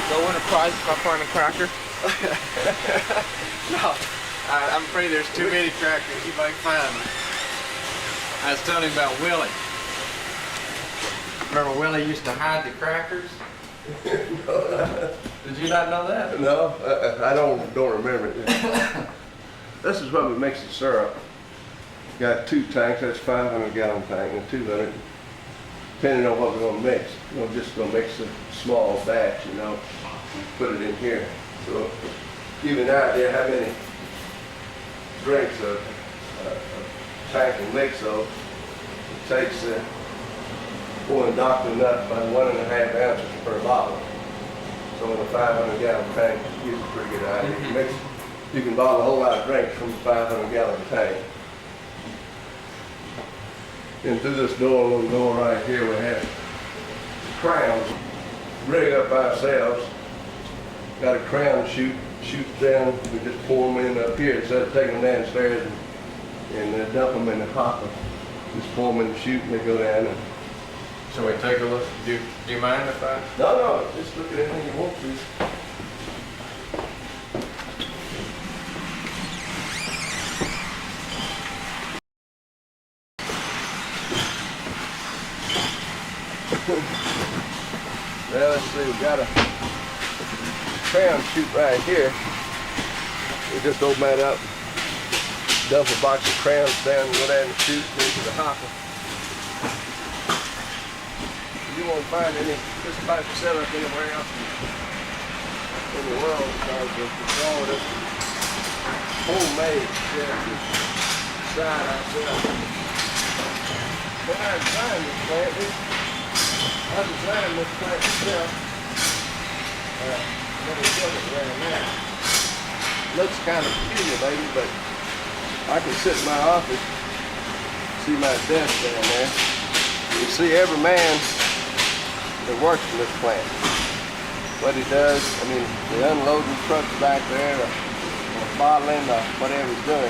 Go win a prize if I find a cracker. No, I'm afraid there's too many crackers. You might find them. I was telling him about Willie. Remember Willie used to hide the crackers? No, Did you not know that? no, I don't remember it. This is what we mix the syrup. Got 2 tanks, that's 500-gallon tank, and 200, depending on what we're gonna mix. We're just gonna mix a small batch, you know, put it in here. So give you an idea how many drinks a tank will mix. So it takes one Dr. Nut by 1.5 ounces per bottle. So in a 500-gallon tank, it gives you a pretty good idea. You can bottle a whole lot of drinks from a 500-gallon tank. And through this little door right here, we have crowns. Rig up ourselves. Got a crown shoot down. We just pour them in up here instead of taking them downstairs and dump them in the hopper. Just pour them in the chute and they go down. And Shall we take a look? Do you mind if I? no, just look at anything you want to. Well, let's see, we got a crown chute right here. We just open that up, dump a box of crowns down and go down the chute into the hopper. You won't find this type of setup anywhere else in the world because it's all this homemade. Yeah, side ourselves. When I designed this plant, I designed this plant myself. Let me show it around now. Looks kind of peculiar, baby, but I can sit in my office, see my desk down there. You see every man that works in this plant. What he does, I mean, the unloading trucks back there, or bottling, or whatever he's doing.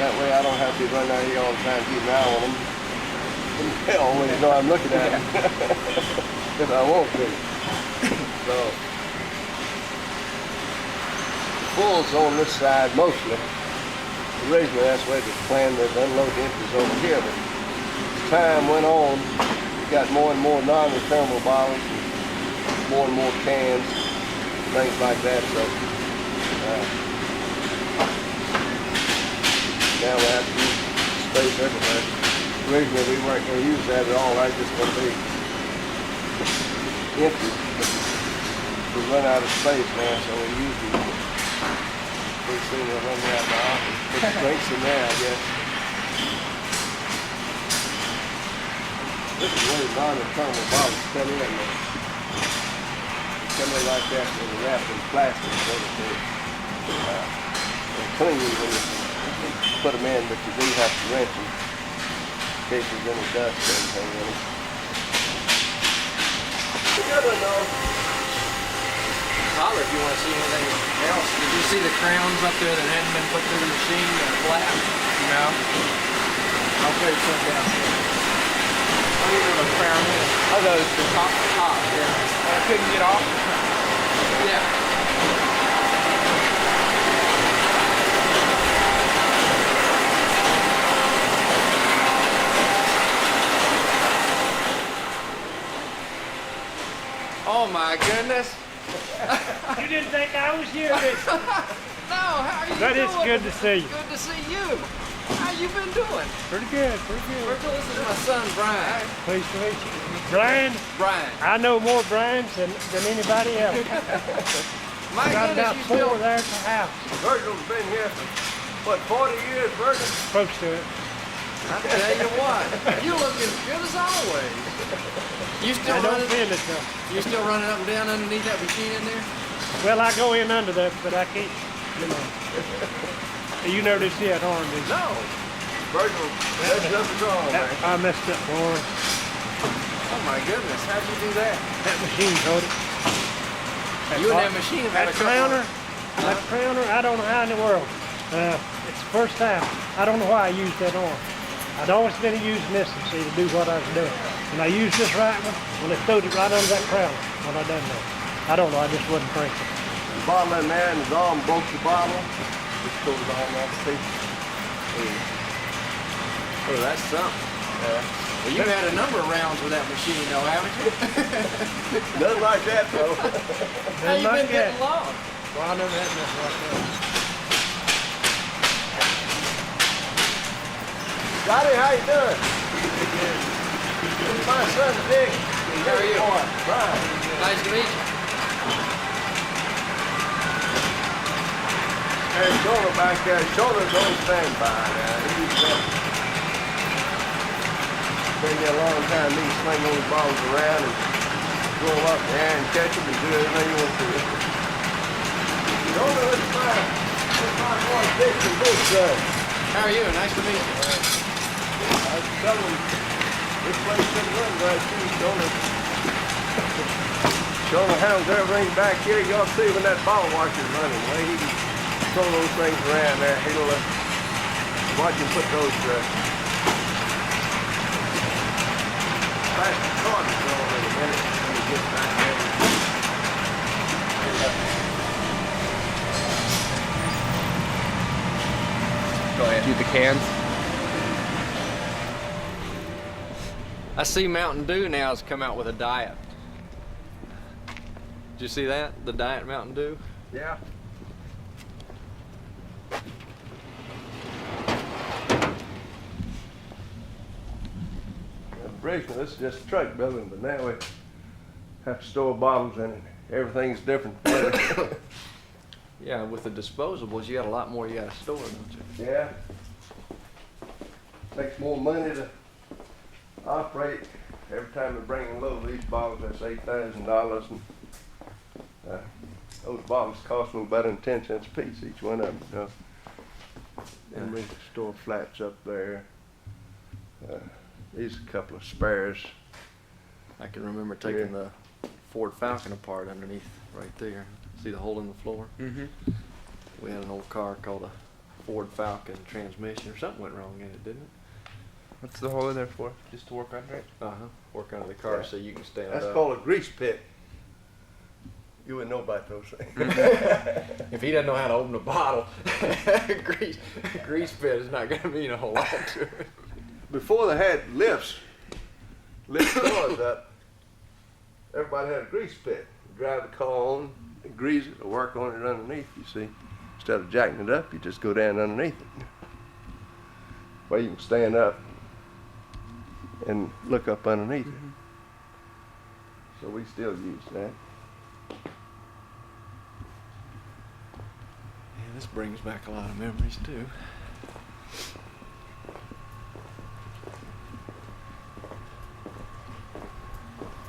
That way I don't have to be running out here all the time keeping an eye on him. They always know I'm looking at him. If I want to. So, the full's on this side mostly. Originally that's where the plan was to unload the empties over here, but as time went on, got more and more non-returnable bottles, more and more cans, things like that. So now we have to use space everywhere. Originally we weren't going to use that at all. I was just going to be empty. We run out of space now, so we use these. Pretty soon we'll run out of the office. Put the drinks in there, I guess. This is really non-returnable bottles come in. They come in like that and they're wrapped in plastic, so that they're clean when you put them in, but you do have to rinse them in case there's any dust or anything in them. Together though. Holler if you want to see anything else. Did you see the crowns up there that hadn't been put through the machine that are flat? No. I'll put some down here. What do you know the crown is? Oh, the top, yeah. I couldn't get off? Yeah. Oh my goodness. You didn't think I was here, did you? No, how are you But doing? it's good to see you. Good to see you. How you been doing? Pretty good, pretty good. Virgil, this is my son, Brian. Pleased to meet you. Brian, Brian. I know more Brians than anybody else. My Got about goodness, you 4 still... there at the house. Virgil's been here for, what, 40 years, Virgil? Close to it. I tell you what, you look as good as always. You still I don't running? feel it though. You still running up and down underneath that machine in there? Well, I go in under that, but I can't, you know. You noticed yet, Horn, did you? No. Virgil, that's up the drawing, man. I messed up, Horn. Oh my goodness, how'd you do that? That machine told it. You and that machine have had That a couple crowner, I don't know how in the world. It's the first time. I don't know why I used that arm. I'd always been using this, see, to do what I was doing. And I used this right one, when they throwed it right under that crown when I done that. I don't know, I just wasn't cranking. The bottle in there and his arm broke the bottle. Just pulled his arm off the piece. Oh, that's something. Yeah. Well, you've had a number of rounds with that machine, though, haven't you? Nothing like that, though. How you been getting along? Well, I never had nothing like that. Scotty, how you doing? This is my son, Dick. How are you? Brian. Nice to meet you. Hey, Shoulder back there. Shoulder's on standby now. He's been there a long time. He can sling those balls around and go up there and catch them and do everything you want to. Shoulder, it's my boy Dick from Big Son. How are you? Nice to meet you. I was telling him this place should run right through Shoulder. Shoulder hounds everything back here. Y'all see when that bottle washer's running. The way he can throw those things around there. He'll watch him put those plastic cartons on in a minute when he gets back there. Go ahead. Do the cans. I see Mountain Dew now has come out with a diet. Did you see that? The Diet Mountain Dew? Yeah. Originally, this is just a truck building, but now we have to store bottles in it. Everything's different. Yeah, with the disposables, you got a lot more you got to store, don't you? Yeah. Makes more money to operate. Every time we bring in load of these bottles, that's $8,000. And those bottles cost me better than 10 cents a piece, each one of them. You know? And we store flats up there. These are a couple of spares. I can remember taking the Ford Falcon apart underneath right there. See the hole in the floor? Mm-hmm. We had an old car called a Ford Falcon transmission, or something went wrong in it, didn't it? What's the hole in there for? Just to work under it? Work under the car Yeah. so you can stand That's up. called a grease pit. You wouldn't know about those things. If he doesn't know how to open a bottle, grease pit is not going to mean a whole lot to it. Before they had lifts, lift cars up, everybody had a grease pit. You drive the car on, grease it, or work on it underneath, you see. Instead of jacking it up, you just go down underneath it. Well, you can stand up and look up underneath it. So we still use that. Yeah, this brings back a lot of memories too.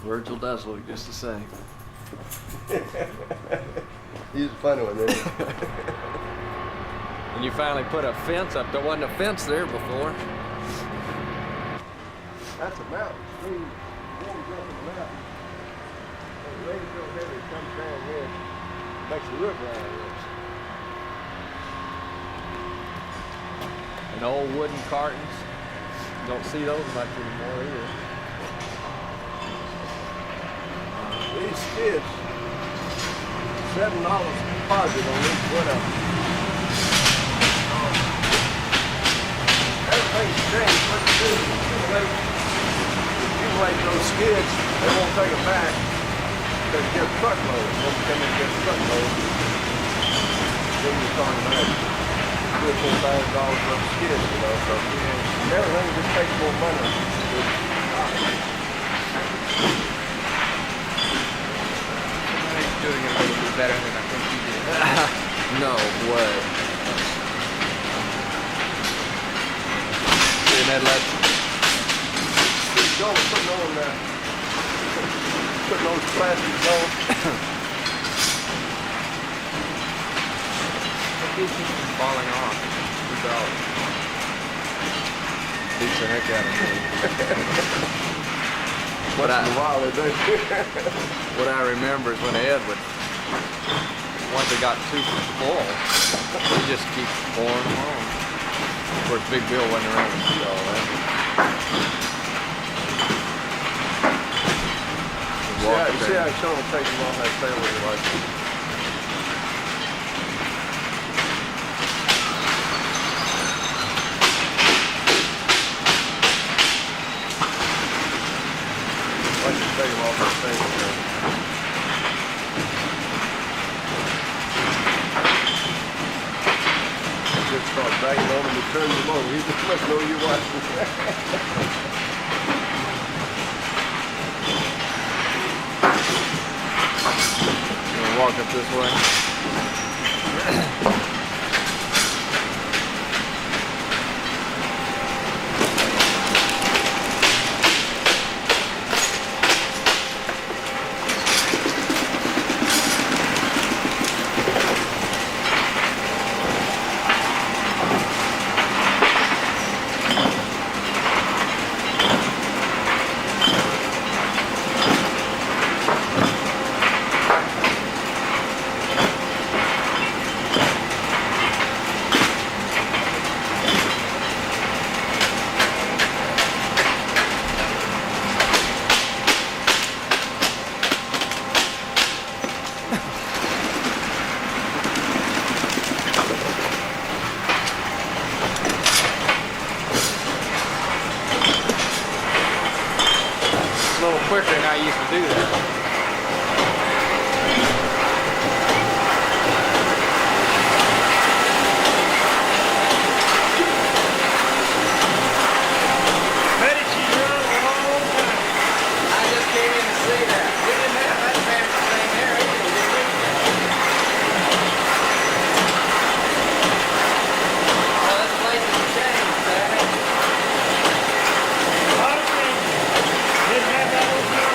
Virgil does look just the same. He's a funny one, isn't he? And you finally put a fence up. There wasn't a fence there before. That's a mountain stream. Warms up in the mountain. When the rain's real heavy, it comes down here. Makes a river out of this. And old wooden cartons. You don't see those much anymore either. These skids, $7 deposit on each one of them. Everything's changed. What you do is accumulate those skids, they won't take them back. Because you get a truckload. When you come in and get a truckload, then you're talking about $3,000 or $4,000 worth of skids, you know. So everything just takes more money. He's doing it a little bit better than I think he did. No way. And that lets Keep going, putting those plastics on. It keeps him from falling off. beats the heck out of me. Once in a while they do. What I remember is when Ed would, once it got too full, he just keep pouring them on. Of course, Big Bill wasn't around to see all that. walk Yeah, it you see there. how Sean will take them off that trailer like. Like to take them off that trailer. Just start banging on him and turn them over. He just must know you're watching. You wanna walk up this way? A little quicker than I used to do that. Bet she's run a long time. I just came in to see that. We didn't have that fancy thing there either, did we? Well, this place has changed, Sammy. A lot of things. Didn't have that old car.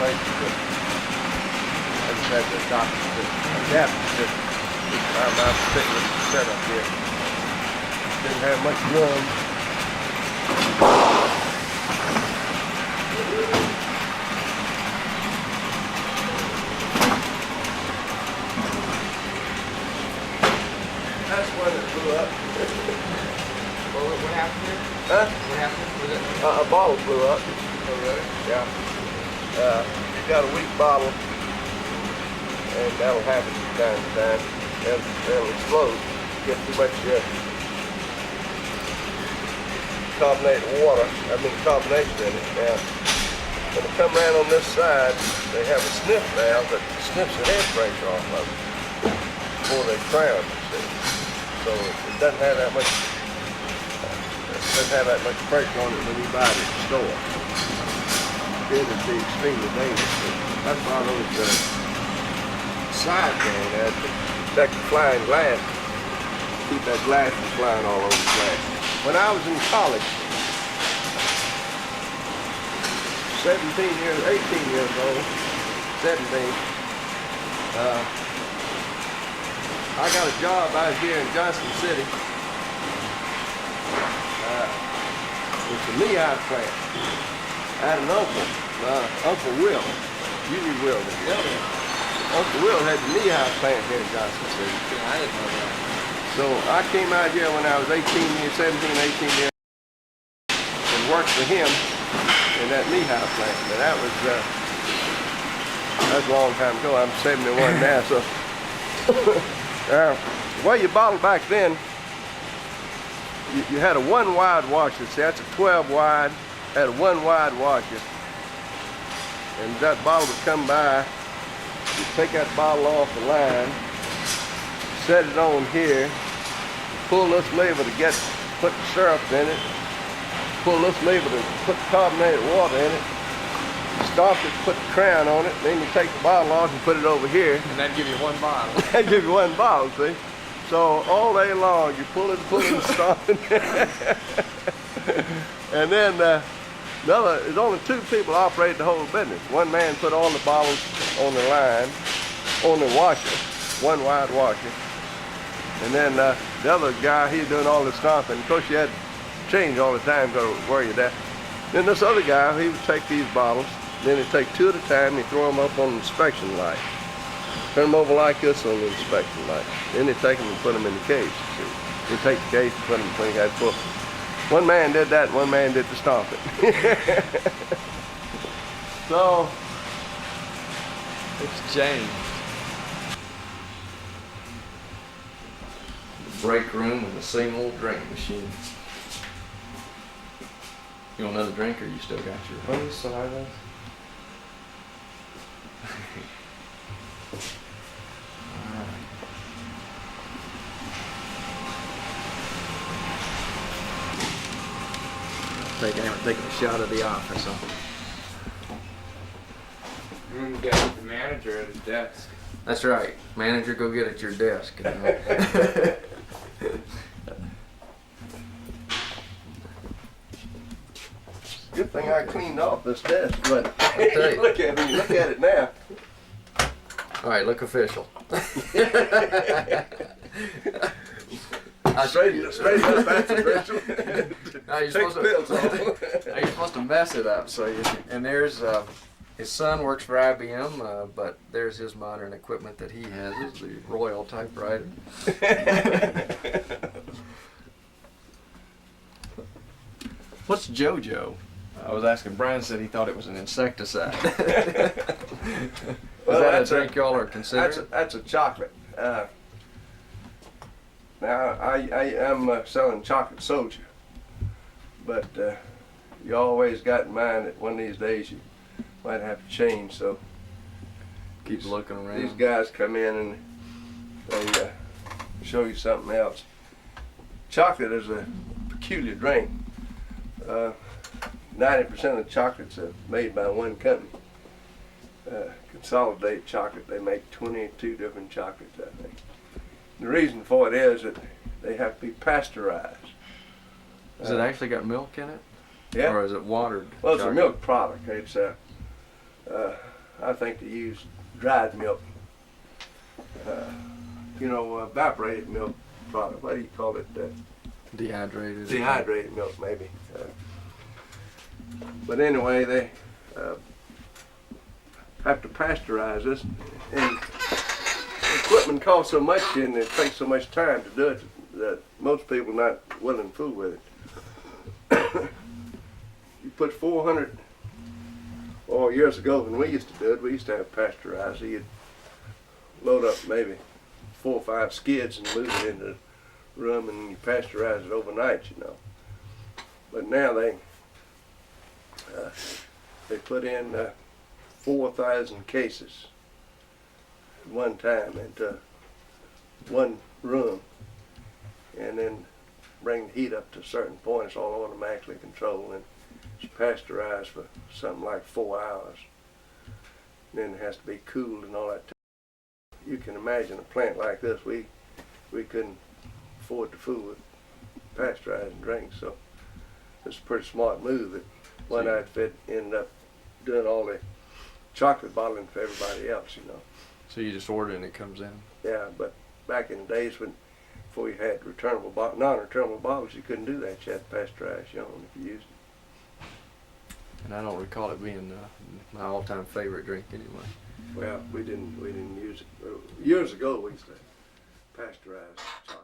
places, but I just had to adapt to my particular setup here. Didn't have much room. That's when it blew up. Well, what happened here? Huh? What happened? Was it? A bottle blew up. Oh, really? Yeah. You got a weak bottle, and that'll happen from time to time. It'll explode. Get too much carbonated water. Carbonation in it. Now, when it come around on this side, they have a sniff valve that sniffs the head pressure off of it before they crown, you see. So it doesn't have that much. Doesn't have that much pressure on it when you buy it at the store. Then it'd be extremely dangerous. That's why those side thing that protect the flying glass, keep that glass from flying all over the place. When I was in college, 18 years old, 17, I got a job out here in Johnson City. It's a knee-high plant. I had an uncle, Uncle Will. You knew Will, didn't you? Yeah. Uncle Will had the knee-high plant here in Johnson City. I didn't know that. So I came out here when I was 17 years, and worked for him in that knee-high plant. But that was a long time ago. I'm 71 now, so the way you bottled back then, you had a one wide washer. See, that's a 12 wide, had a one wide washer. And that bottle would come by, you take that bottle off the line, set it on here, pull this lever to put the syrup in it, pull this lever to put carbonated water in it, stop it, put the crown on it, then you take the bottle off and put it over here. And that'd give you one bottle. That'd give you one bottle, see? So all day long, you pull it, stop it. And then there's only two people operate the whole business. One man put all the bottles on the line, on the washer, one wide washer. And then the other guy, he's doing all the stomping. Of course, you had to change all the time, go where you're at. Then this other guy, he would take these bottles, then he'd take two at a time, and he'd throw them up on the inspection light. Turn them over like this on the inspection light. Then they take them and put them in the case. See? They take the case and put them in the case. One man did that, and one man did the stomping. So It's changed. The break room with the same old drink machine. You want another drink, or you still got your? what is silence? Taking a shot of the office. You got the manager at his desk. That's right. Manager, go get at your desk. Good thing I cleaned off this desk, but tell you. look at it now. All right, look official. Straight up, that's official. No, you're Take supposed the pills off. You're supposed to mess it up. So and there's his son works for IBM, but there's his modern equipment that he has, is the Royal typewriter. What's JoJo? I was asking. Brian said he thought it was an insecticide. Is that a drink y'all are considering? That's a chocolate. Now I am selling chocolate soda, but you always got in mind that one of these days you might have to change. So Keep looking around. these guys come in and they show you something else. Chocolate is a peculiar drink. 90% of the chocolates are made by one company. Consolidated chocolate, they make 22 different chocolates, I think. The reason for it is that they have to be pasteurized. Has it actually got milk in it? Yeah. Or is it watered? Well, it's a chocolate? milk product. It's I think they use dried milk. Evaporated milk product. What do you call it? Dehydrated. Dehydrated milk, maybe. But anyway, they have to pasteurize this, and equipment costs so much and it takes so much time to do it that most people are not willing to fool with it. You put 400, or years ago when we used to do it, we used to have pasteurizer. You'd load up maybe 4 or 5 skids and move it into the room and you pasteurize it overnight, you know. But now they put in 4,000 cases at one time into one room, and then bring the heat up to a certain point. It's all automatically controlled, and it's pasteurized for something like 4 hours. And then it has to be cooled and all that. You can imagine a plant like this, we couldn't afford to fool with pasteurizing drinks, so it's a pretty smart move that one outfit ended up doing all the chocolate bottling for everybody else, you know. So you just order and it comes in? Yeah, but back in the days before you had returnable non-returnable bottles, you couldn't do that. You had to pasteurize your own if you used it. And I don't recall it being my all-time favorite drink anyway. Well, we didn't use it. Years ago we used to pasteurize chocolate.